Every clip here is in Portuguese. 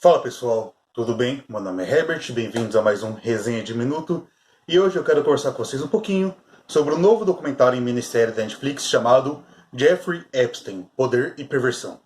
Fala pessoal, tudo bem? Meu nome é Herbert, bem-vindos a mais um Resenha de Minuto. E hoje eu quero conversar com vocês um pouquinho sobre o novo documentário em minissérie da Netflix chamado Jeffrey Epstein, Poder e Perversão.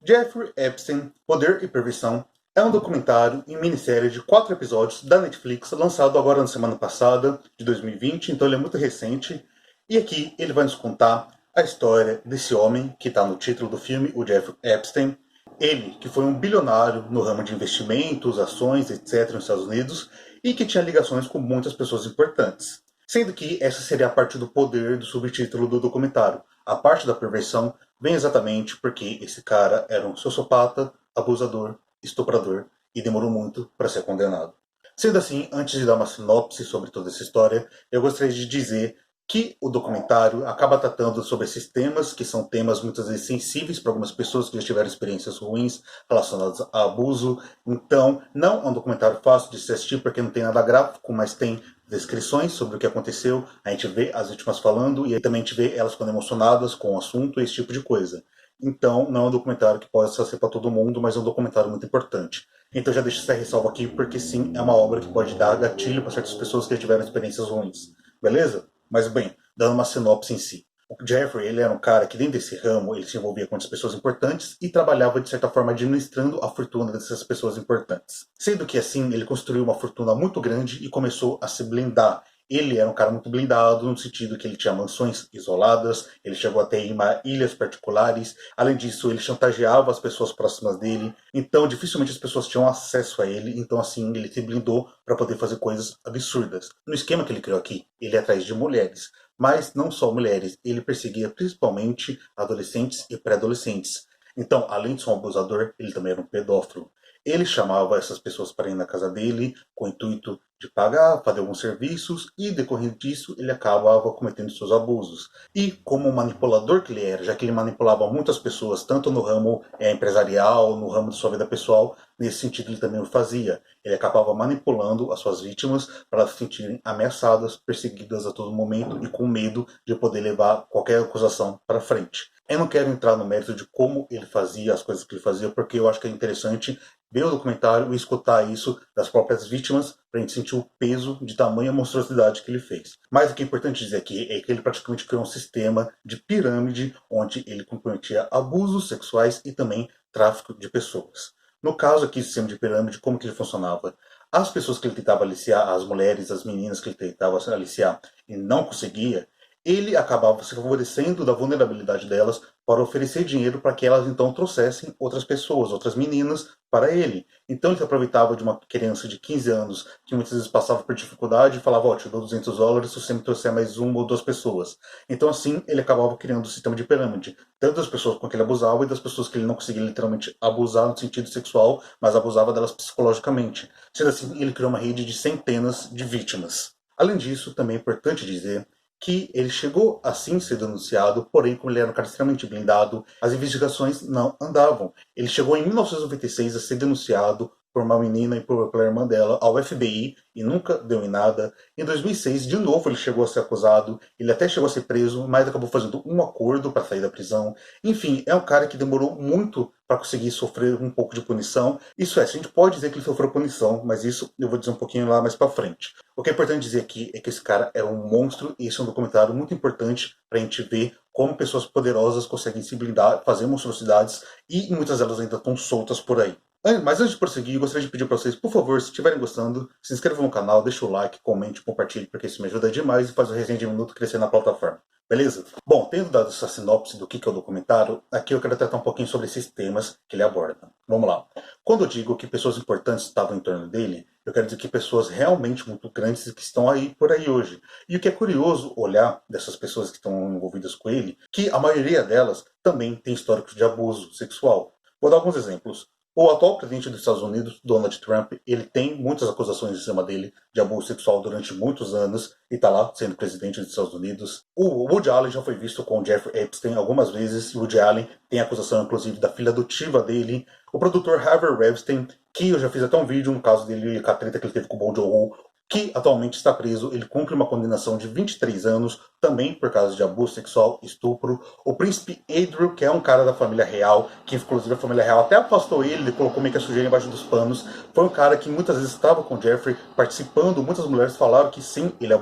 Jeffrey Epstein, Poder e Perversão é um documentário em minissérie de 4 episódios da Netflix, lançado agora na semana passada, de 2020, então ele é muito recente. E aqui ele vai nos contar a história desse homem que está no título do filme, o Jeffrey Epstein. Ele, que foi um bilionário no ramo de investimentos, ações, etc., nos Estados Unidos, e que tinha ligações com muitas pessoas importantes. Sendo que essa seria a parte do poder do subtítulo do documentário. A parte da perversão vem exatamente porque esse cara era um sociopata, abusador, estuprador e demorou muito para ser condenado. Sendo assim, antes de dar uma sinopse sobre toda essa história, eu gostaria de dizer que o documentário acaba tratando sobre esses temas, que são temas muitas vezes sensíveis para algumas pessoas que já tiveram experiências ruins relacionadas a abuso. Então, não é um documentário fácil de se assistir porque não tem nada gráfico, mas tem descrições sobre o que aconteceu, a gente vê as vítimas falando e aí também a gente vê elas ficando emocionadas com o assunto e esse tipo de coisa. Então, não é um documentário que pode ser para todo mundo, mas é um documentário muito importante. Então já deixo essa ressalva aqui, porque sim, é uma obra que pode dar gatilho para certas pessoas que já tiveram experiências ruins. Beleza? Mas bem, dando uma sinopse em si. O Jeffrey, ele era um cara que dentro desse ramo, ele se envolvia com as pessoas importantes e trabalhava de certa forma administrando a fortuna dessas pessoas importantes. Sendo que assim, ele construiu uma fortuna muito grande e começou a se blindar. Ele era um cara muito blindado, no sentido que ele tinha mansões isoladas, ele chegou a ter ilhas particulares. Além disso, ele chantageava as pessoas próximas dele, então dificilmente as pessoas tinham acesso a ele. Então, assim, ele se blindou para poder fazer coisas absurdas. No esquema que ele criou aqui, ele é atrás de mulheres, mas não só mulheres, ele perseguia principalmente adolescentes e pré-adolescentes. Então, além de ser um abusador, ele também era um pedófilo. Ele chamava essas pessoas para ir na casa dele com o intuito de pagar, fazer alguns serviços e, decorrendo disso, ele acabava cometendo seus abusos. E, como manipulador que ele era, já que ele manipulava muitas pessoas, tanto no ramo empresarial, no ramo de sua vida pessoal, nesse sentido ele também o fazia. Ele acabava manipulando as suas vítimas para elas se sentirem ameaçadas, perseguidas a todo momento e com medo de poder levar qualquer acusação para frente. Eu não quero entrar no mérito de como ele fazia as coisas que ele fazia, porque eu acho que é interessante ver o documentário e escutar isso das próprias vítimas para a gente sentir o peso de tamanha monstruosidade que ele fez. Mas o que é importante dizer aqui é que ele praticamente criou um sistema de pirâmide onde ele comprometia abusos sexuais e também tráfico de pessoas. No caso aqui, o sistema de pirâmide, como que ele funcionava? As pessoas que ele tentava aliciar, as mulheres, as meninas que ele tentava aliciar e não conseguia, ele acabava se favorecendo da vulnerabilidade delas para oferecer dinheiro para que elas então trouxessem outras pessoas, outras meninas, para ele. Então ele se aproveitava de uma criança de 15 anos que muitas vezes passava por dificuldade e falava, ó, te dou $200 se você me trouxer mais uma ou duas pessoas. Então assim ele acabava criando um sistema de pirâmide, tanto das pessoas com que ele abusava e das pessoas que ele não conseguia literalmente abusar no sentido sexual, mas abusava delas psicologicamente. Sendo assim, ele criou uma rede de centenas de vítimas. Além disso, também é importante dizer que ele chegou assim a ser denunciado, porém, como ele era um cara extremamente blindado, as investigações não andavam. Ele chegou em 1996 a ser denunciado por uma menina e pela irmã dela ao FBI e nunca deu em nada. Em 2006, de novo, ele chegou a ser acusado, ele até chegou a ser preso, mas acabou fazendo um acordo para sair da prisão. Enfim, é um cara que demorou muito para conseguir sofrer um pouco de punição. Isso é, a gente pode dizer que ele sofreu punição, mas isso eu vou dizer um pouquinho lá mais para frente. O que é importante dizer aqui é que esse cara é um monstro e esse é um documentário muito importante para a gente ver como pessoas poderosas conseguem se blindar, fazer monstruosidades e muitas delas ainda estão soltas por aí. Mas antes de prosseguir, eu gostaria de pedir para vocês, por favor, se estiverem gostando, se inscrevam no canal, deixa o like, comente, compartilhe, porque isso me ajuda demais e faz o Resenha de Minuto crescer na plataforma. Beleza? Bom, tendo dado essa sinopse do que é o documentário, aqui eu quero tratar um pouquinho sobre esses temas que ele aborda. Vamos lá. Quando eu digo que pessoas importantes estavam em torno dele, eu quero dizer que pessoas realmente muito grandes que estão aí por aí hoje. E o que é curioso olhar dessas pessoas que estão envolvidas com ele, que a maioria delas também tem histórico de abuso sexual. Vou dar alguns exemplos. O atual presidente dos Estados Unidos, Donald Trump, ele tem muitas acusações em cima dele de abuso sexual durante muitos anos e está lá sendo presidente dos Estados Unidos. O Woody Allen já foi visto com o Jeffrey Epstein algumas vezes. O Woody Allen tem acusação, inclusive, da filha adotiva dele. O produtor Harvey Weinstein, que eu já fiz até um vídeo no caso dele, com a treta que ele teve com o Bong Joon-ho, que atualmente está preso. Ele cumpre uma condenação de 23 anos, também por causa de abuso sexual e estupro. O príncipe Andrew, que é um cara da família real, que inclusive a família real até afastou ele colocou meio que a sujeira embaixo dos panos. Foi um cara que muitas vezes estava com o Jeffrey participando. Muitas mulheres falaram que sim, ele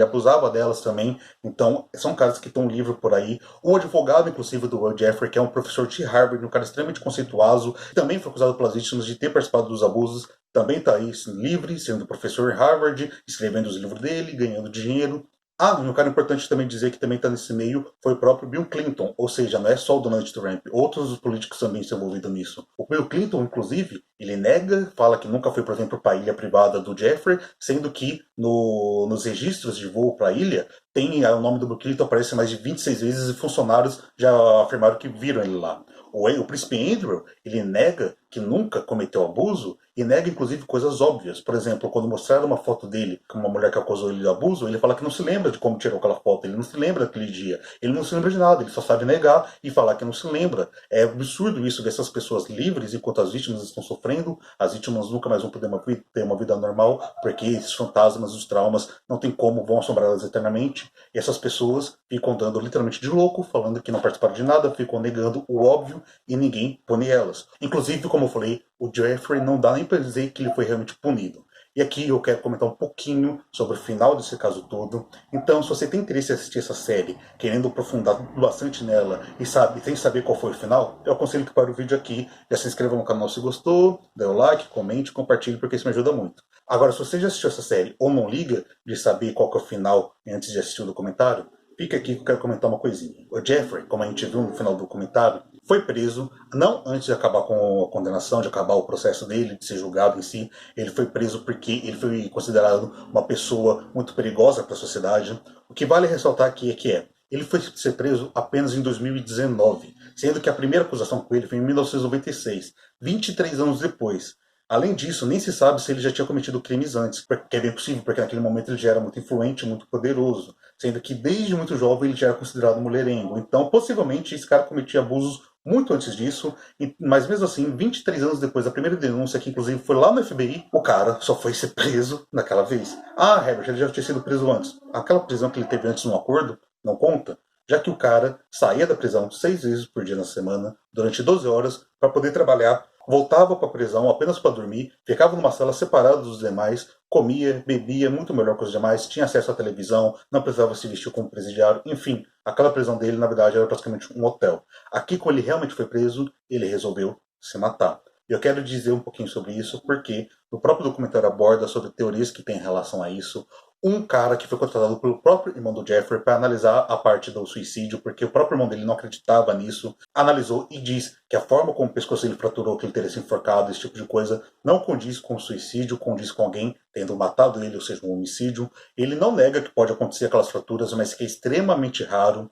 abusava delas também. Então, são caras que estão livres por aí. O advogado, inclusive, do Jeffrey, que é um professor de Harvard, um cara extremamente conceituoso, também foi acusado pelas vítimas de ter participado dos abusos, também está aí livre, sendo professor em Harvard, escrevendo os livros dele, ganhando dinheiro. Ah, e um cara importante também dizer que também está nesse meio foi o próprio Bill Clinton, ou seja, não é só o Donald Trump, outros políticos também se envolvidos nisso. O Bill Clinton, inclusive, ele nega, fala que nunca foi, por exemplo, para a ilha privada do Jeffrey, sendo que nos registros de voo para a ilha, tem o nome do Bill Clinton aparece mais de 26 vezes e funcionários já afirmaram que viram ele lá. O príncipe Andrew, ele nega que nunca cometeu abuso e nega inclusive coisas óbvias. Por exemplo, quando mostraram uma foto dele com uma mulher que acusou ele de abuso, ele fala que não se lembra de como tirou aquela foto, ele não se lembra daquele dia, ele não se lembra de nada, ele só sabe negar e falar que não se lembra. É absurdo isso ver essas pessoas livres enquanto as vítimas estão sofrendo, as vítimas nunca mais vão poder ter uma vida normal, porque esses fantasmas, os traumas, não tem como, vão assombrá-las eternamente, e essas pessoas ficam dando literalmente de louco, falando que não participaram de nada, ficam negando o óbvio e ninguém pune elas. Inclusive, como eu falei, o Jeffrey não dá nem para dizer que ele foi realmente punido. E aqui eu quero comentar um pouquinho sobre o final desse caso todo. Então, se você tem interesse em assistir essa série, querendo aprofundar bastante nela e sem saber qual foi o final, eu aconselho que pare o vídeo aqui, já se inscreva no canal se gostou, dê o like, comente, compartilhe, porque isso me ajuda muito. Agora, se você já assistiu essa série ou não liga de saber qual que é o final antes de assistir o documentário, fica aqui que eu quero comentar uma coisinha. O Jeffrey, como a gente viu no final do documentário, foi preso, não antes de acabar com a condenação, de acabar o processo dele, de ser julgado em si. Ele foi preso porque ele foi considerado uma pessoa muito perigosa para a sociedade. O que vale ressaltar aqui é que ele foi ser preso apenas em 2019, sendo que a primeira acusação com ele foi em 1996, 23 anos depois. Além disso, nem se sabe se ele já tinha cometido crimes antes, que é bem possível, porque naquele momento ele já era muito influente, muito poderoso, sendo que desde muito jovem ele já era considerado mulherengo. Então, possivelmente, esse cara cometia abusos muito antes disso, mas mesmo assim, 23 anos depois da primeira denúncia, que inclusive foi lá no FBI, o cara só foi ser preso naquela vez. Ah, Herbert, ele já tinha sido preso antes. Aquela prisão que ele teve antes no acordo, não conta, já que o cara saía da prisão 6 vezes por dia na semana, durante 12 horas, para poder trabalhar, voltava para a prisão apenas para dormir, ficava numa sala separada dos demais, comia, bebia muito melhor que os demais, tinha acesso à televisão, não precisava se vestir como presidiário, enfim, aquela prisão dele na verdade era praticamente um hotel. Aqui, quando ele realmente foi preso, ele resolveu se matar. Eu quero dizer um pouquinho sobre isso porque o próprio documentário aborda sobre teorias que tem em relação a isso. Um cara que foi contratado pelo próprio irmão do Jeffrey para analisar a parte do suicídio, porque o próprio irmão dele não acreditava nisso, analisou e diz que a forma como o pescoço dele fraturou, que ele teria se enforcado, esse tipo de coisa, não condiz com o suicídio, condiz com alguém tendo matado ele, ou seja, um homicídio. Ele não nega que pode acontecer aquelas fraturas, mas que é extremamente raro.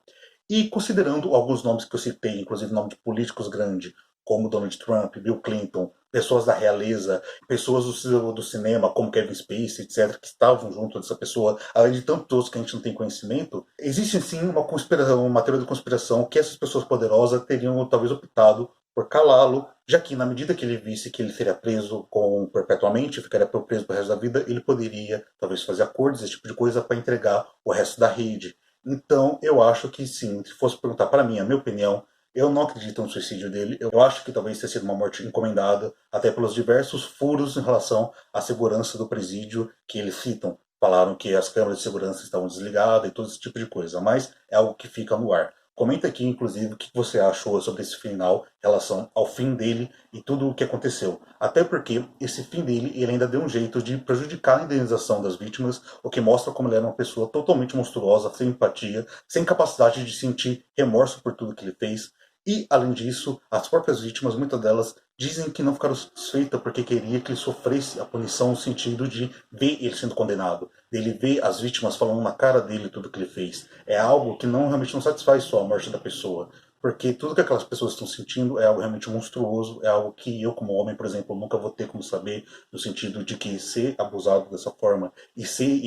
E considerando alguns nomes que eu citei, inclusive nome de políticos grandes, como Donald Trump, Bill Clinton, pessoas da realeza, pessoas do cinema, como Kevin Spacey, etc., que estavam junto dessa pessoa, além de tantos que a gente não tem conhecimento, existe sim uma teoria de conspiração que essas pessoas poderosas teriam talvez optado por calá-lo, já que na medida que ele visse que ele seria preso perpetuamente, ficaria preso pro resto da vida, ele poderia talvez fazer acordos, esse tipo de coisa, para entregar o resto da rede. Então, eu acho que sim, se fosse perguntar para mim, a minha opinião, eu não acredito no suicídio dele. Eu acho que talvez tenha sido uma morte encomendada, até pelos diversos furos em relação à segurança do presídio que eles citam. Falaram que as câmeras de segurança estavam desligadas e todo esse tipo de coisa, mas é algo que fica no ar. Comenta aqui, inclusive, o que você achou sobre esse final em relação ao fim dele e tudo o que aconteceu. Até porque esse fim dele, ele ainda deu um jeito de prejudicar a indenização das vítimas, o que mostra como ele era uma pessoa totalmente monstruosa, sem empatia, sem capacidade de sentir remorso por tudo que ele fez. E, além disso, as próprias vítimas, muitas delas, dizem que não ficaram satisfeitas porque queria que ele sofresse a punição no sentido de ver ele sendo condenado, dele ver as vítimas falando na cara dele tudo que ele fez. É algo que realmente não satisfaz só a morte da pessoa, porque tudo que aquelas pessoas estão sentindo é algo realmente monstruoso, é algo que eu, como homem, por exemplo, nunca vou ter como saber, no sentido de que ser abusado dessa forma e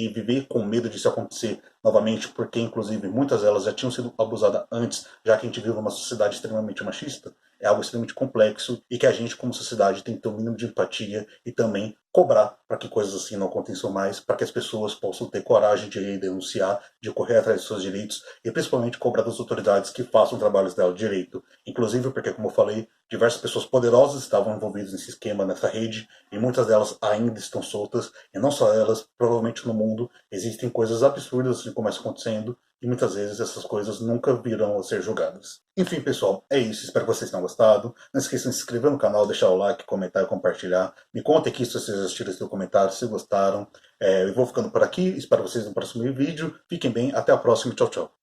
viver com medo disso acontecer novamente, porque inclusive muitas delas já tinham sido abusadas antes, já que a gente vive numa sociedade extremamente machista, é algo extremamente complexo e que a gente, como sociedade, tem que ter um mínimo de empatia e também cobrar para que coisas assim não aconteçam mais, para que as pessoas possam ter coragem de denunciar, de correr atrás de seus direitos e principalmente cobrar das autoridades que façam trabalhos dela direito. Inclusive porque, como eu falei, diversas pessoas poderosas estavam envolvidas nesse esquema, nessa rede, e muitas delas ainda estão soltas, e não só elas, provavelmente no mundo existem coisas absurdas que começam acontecendo, e muitas vezes essas coisas nunca virão a ser julgadas. Enfim, pessoal, é isso. Espero que vocês tenham gostado. Não esqueçam de se inscrever no canal, deixar o like, comentar e compartilhar. Me contem aqui se vocês assistiram esse documentário, se gostaram. Eu vou ficando por aqui. Espero vocês no próximo vídeo. Fiquem bem. Até a próxima. Tchau, tchau.